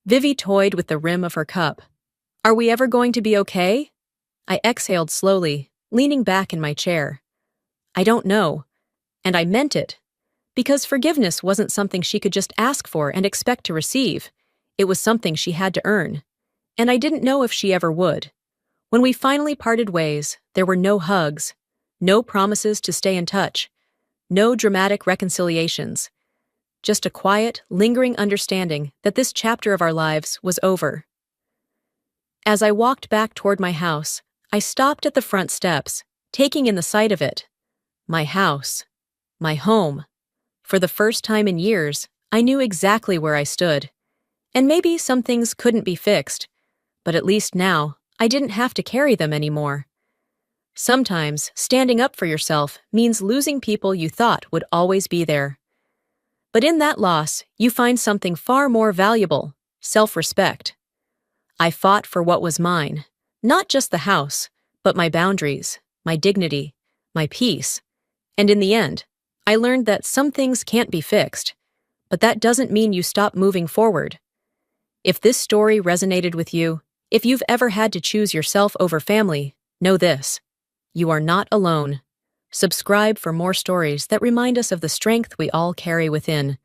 Vivi toyed with the rim of her cup. "Are we ever going to be okay?" I exhaled slowly, leaning back in my chair. "I don't know." And I meant it. Because forgiveness wasn't something she could just ask for and expect to receive. It was something she had to earn. And I didn't know if she ever would. When we finally parted ways, there were no hugs, no promises to stay in touch, No dramatic reconciliations. Just a quiet, lingering understanding that this chapter of our lives was over. As I walked back toward my house, I stopped at the front steps, taking in the sight of it. My house. My home. For the first time in years, I knew exactly where I stood. And maybe some things couldn't be fixed, but at least now, I didn't have to carry them anymore. Sometimes, standing up for yourself means losing people you thought would always be there. But in that loss, you find something far more valuable: self-respect. I fought for what was mine, not just the house, but my boundaries, my dignity, my peace. And in the end, I learned that some things can't be fixed, but that doesn't mean you stop moving forward. If this story resonated with you, if you've ever had to choose yourself over family, know this: you are not alone. Subscribe for more stories that remind us of the strength we all carry within.